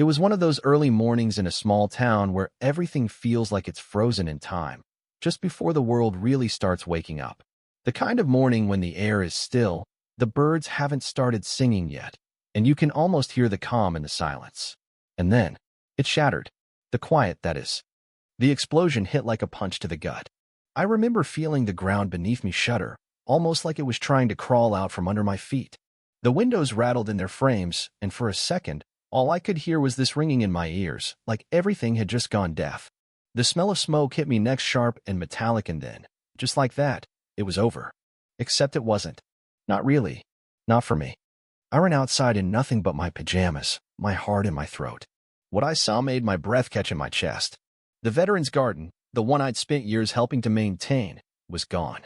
It was one of those early mornings in a small town where everything feels like it's frozen in time, just before the world really starts waking up. The kind of morning when the air is still, the birds haven't started singing yet, and you can almost hear the calm in the silence. And then, it shattered. The quiet, that is. The explosion hit like a punch to the gut. I remember feeling the ground beneath me shudder, almost like it was trying to crawl out from under my feet. The windows rattled in their frames, and for a second, all I could hear was this ringing in my ears, like everything had just gone deaf. The smell of smoke hit me next, sharp and metallic, and then, just like that, it was over. Except it wasn't. Not really. Not for me. I ran outside in nothing but my pajamas, my heart in my throat. What I saw made my breath catch in my chest. The veteran's garden, the one I'd spent years helping to maintain, was gone.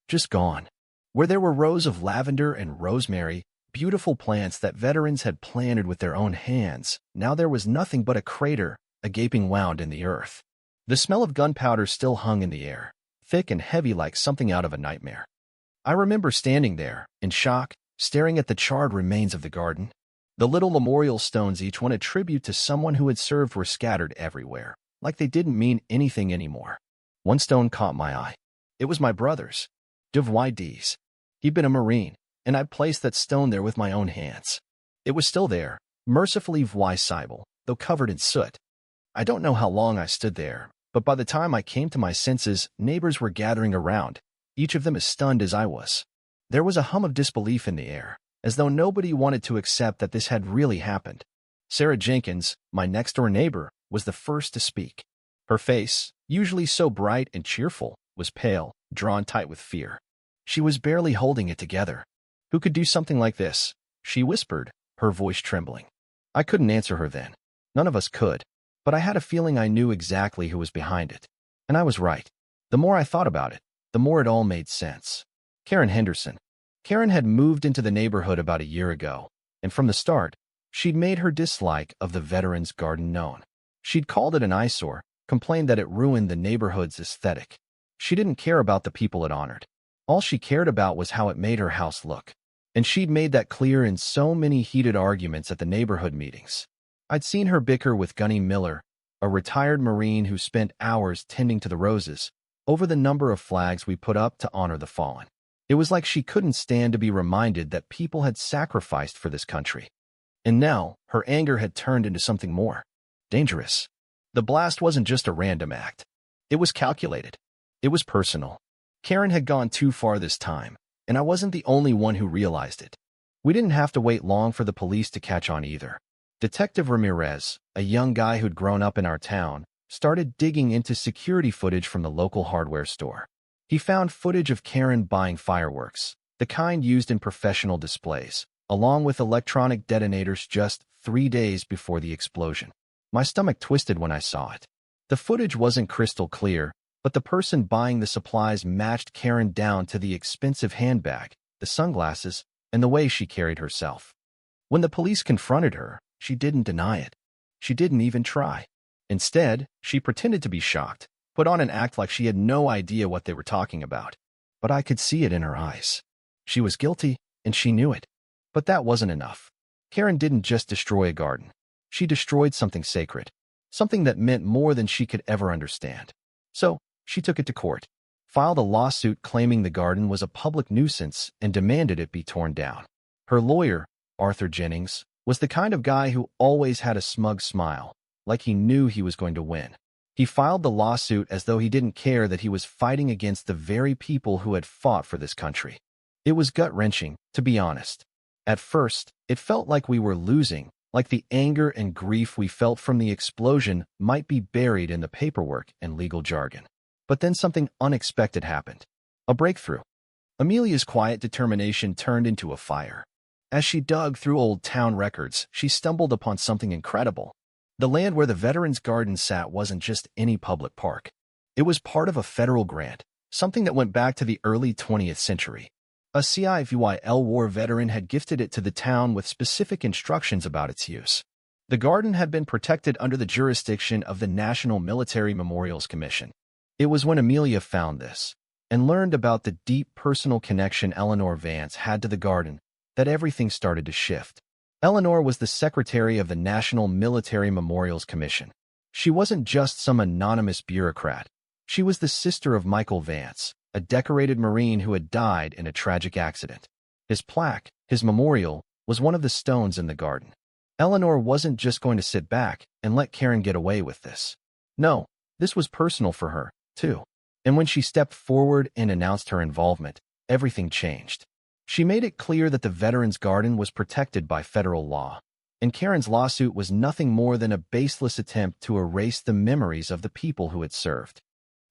Just gone. Where there were rows of lavender and rosemary, beautiful plants that veterans had planted with their own hands, now there was nothing but a crater, a gaping wound in the earth. The smell of gunpowder still hung in the air, thick and heavy like something out of a nightmare. I remember standing there, in shock, staring at the charred remains of the garden. The little memorial stones, each one a tribute to someone who had served, were scattered everywhere, like they didn't mean anything anymore. One stone caught my eye. It was my brother's, D's. He'd been a Marine, and I'd placed that stone there with my own hands. It was still there, mercifully visible, though covered in soot. I don't know how long I stood there, but by the time I came to my senses, neighbors were gathering around, each of them as stunned as I was. There was a hum of disbelief in the air, as though nobody wanted to accept that this had really happened. Sarah Jenkins, my next-door neighbor, was the first to speak. Her face, usually so bright and cheerful, was pale, drawn tight with fear. She was barely holding it together. "Who could do something like this?" she whispered, her voice trembling. I couldn't answer her then. None of us could. But I had a feeling I knew exactly who was behind it. And I was right. The more I thought about it, the more it all made sense. Karen Henderson. Karen had moved into the neighborhood about a year ago, and from the start, she'd made her dislike of the veteran's garden known. She'd called it an eyesore, complained that it ruined the neighborhood's aesthetic. She didn't care about the people it honored. All she cared about was how it made her house look. And she'd made that clear in so many heated arguments at the neighborhood meetings. I'd seen her bicker with Gunny Miller, a retired Marine who spent hours tending to the roses, over the number of flags we put up to honor the fallen. It was like she couldn't stand to be reminded that people had sacrificed for this country. And now, her anger had turned into something more dangerous. The blast wasn't just a random act. It was calculated. It was personal. Karen had gone too far this time, and I wasn't the only one who realized it. We didn't have to wait long for the police to catch on either. Detective Ramirez, a young guy who'd grown up in our town, started digging into security footage from the local hardware store. He found footage of Karen buying fireworks, the kind used in professional displays, along with electronic detonators just 3 days before the explosion. My stomach twisted when I saw it. The footage wasn't crystal clear, but the person buying the supplies matched Karen down to the expensive handbag, the sunglasses, and the way she carried herself. When the police confronted her, she didn't deny it. She didn't even try. Instead, she pretended to be shocked, put on an act like she had no idea what they were talking about. But I could see it in her eyes. She was guilty, and she knew it. But that wasn't enough. Karen didn't just destroy a garden. She destroyed something sacred, something that meant more than she could ever understand. So, she took it to court, filed a lawsuit claiming the garden was a public nuisance and demanded it be torn down. Her lawyer, Arthur Jennings, was the kind of guy who always had a smug smile, like he knew he was going to win. He filed the lawsuit as though he didn't care that he was fighting against the very people who had fought for this country. It was gut-wrenching, to be honest. At first, it felt like we were losing, like the anger and grief we felt from the explosion might be buried in the paperwork and legal jargon. But then something unexpected happened. A breakthrough. Amelia's quiet determination turned into a fire. As she dug through old town records, she stumbled upon something incredible. The land where the Veterans Garden sat wasn't just any public park. It was part of a federal grant, something that went back to the early 20th century. A civil war veteran had gifted it to the town with specific instructions about its use. The garden had been protected under the jurisdiction of the National Military Memorials Commission. It was when Amelia found this, and learned about the deep personal connection Eleanor Vance had to the garden, that everything started to shift. Eleanor was the secretary of the National Military Memorials Commission. She wasn't just some anonymous bureaucrat. She was the sister of Michael Vance, a decorated Marine who had died in a tragic accident. His plaque, his memorial, was one of the stones in the garden. Eleanor wasn't just going to sit back and let Karen get away with this. No, this was personal for her, too. And when she stepped forward and announced her involvement, everything changed. She made it clear that the Veterans Garden was protected by federal law, and Karen's lawsuit was nothing more than a baseless attempt to erase the memories of the people who had served.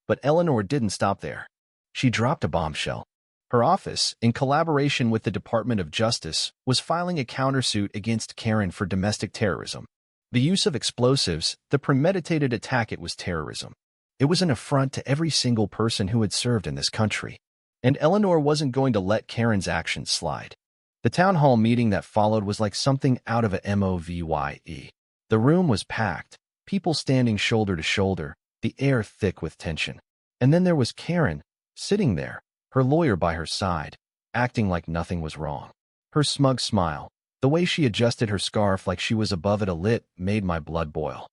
But Eleanor didn't stop there. She dropped a bombshell. Her office, in collaboration with the Department of Justice, was filing a countersuit against Karen for domestic terrorism. The use of explosives, the premeditated attack, it was terrorism. It was an affront to every single person who had served in this country. And Eleanor wasn't going to let Karen's actions slide. The town hall meeting that followed was like something out of a movie. The room was packed, people standing shoulder to shoulder, the air thick with tension. And then there was Karen, sitting there, her lawyer by her side, acting like nothing was wrong. Her smug smile, the way she adjusted her scarf like she was above it a lit, made my blood boil.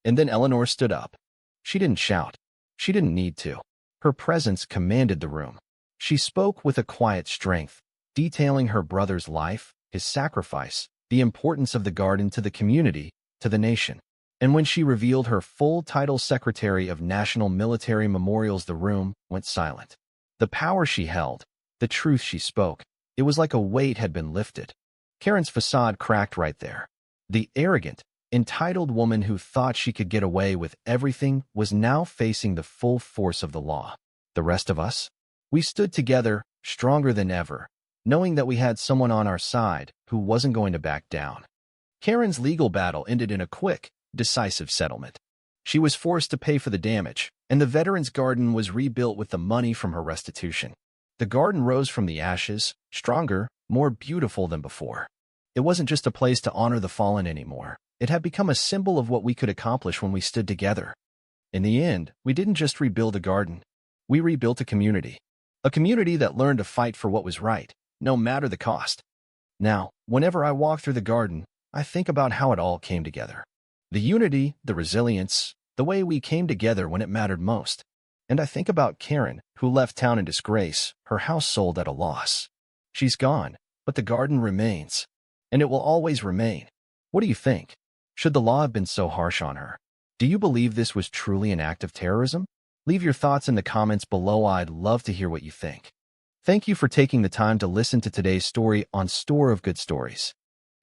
And then Eleanor stood up. She didn't shout. She didn't need to. Her presence commanded the room. She spoke with a quiet strength, detailing her brother's life, his sacrifice, the importance of the garden to the community, to the nation. And when she revealed her full title, Secretary of National Military Memorials, the room went silent. The power she held, the truth she spoke, it was like a weight had been lifted. Karen's facade cracked right there. The arrogant, entitled woman who thought she could get away with everything was now facing the full force of the law. The rest of us? We stood together, stronger than ever, knowing that we had someone on our side who wasn't going to back down. Karen's legal battle ended in a quick, decisive settlement. She was forced to pay for the damage, and the Veterans Garden was rebuilt with the money from her restitution. The garden rose from the ashes, stronger, more beautiful than before. It wasn't just a place to honor the fallen anymore. It had become a symbol of what we could accomplish when we stood together. In the end, we didn't just rebuild a garden. We rebuilt a community. A community that learned to fight for what was right, no matter the cost. Now, whenever I walk through the garden, I think about how it all came together. The unity, the resilience, the way we came together when it mattered most. And I think about Karen, who left town in disgrace, her house sold at a loss. She's gone, but the garden remains. And it will always remain. What do you think? Should the law have been so harsh on her? Do you believe this was truly an act of terrorism? Leave your thoughts in the comments below. I'd love to hear what you think. Thank you for taking the time to listen to today's story on Store of Good Stories.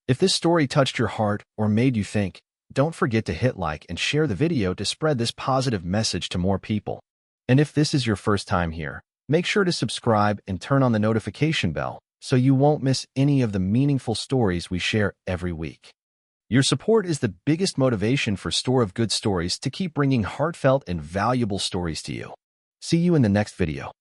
If this story touched your heart or made you think, don't forget to hit like and share the video to spread this positive message to more people. And if this is your first time here, make sure to subscribe and turn on the notification bell so you won't miss any of the meaningful stories we share every week. Your support is the biggest motivation for Store of Good Stories to keep bringing heartfelt and valuable stories to you. See you in the next video.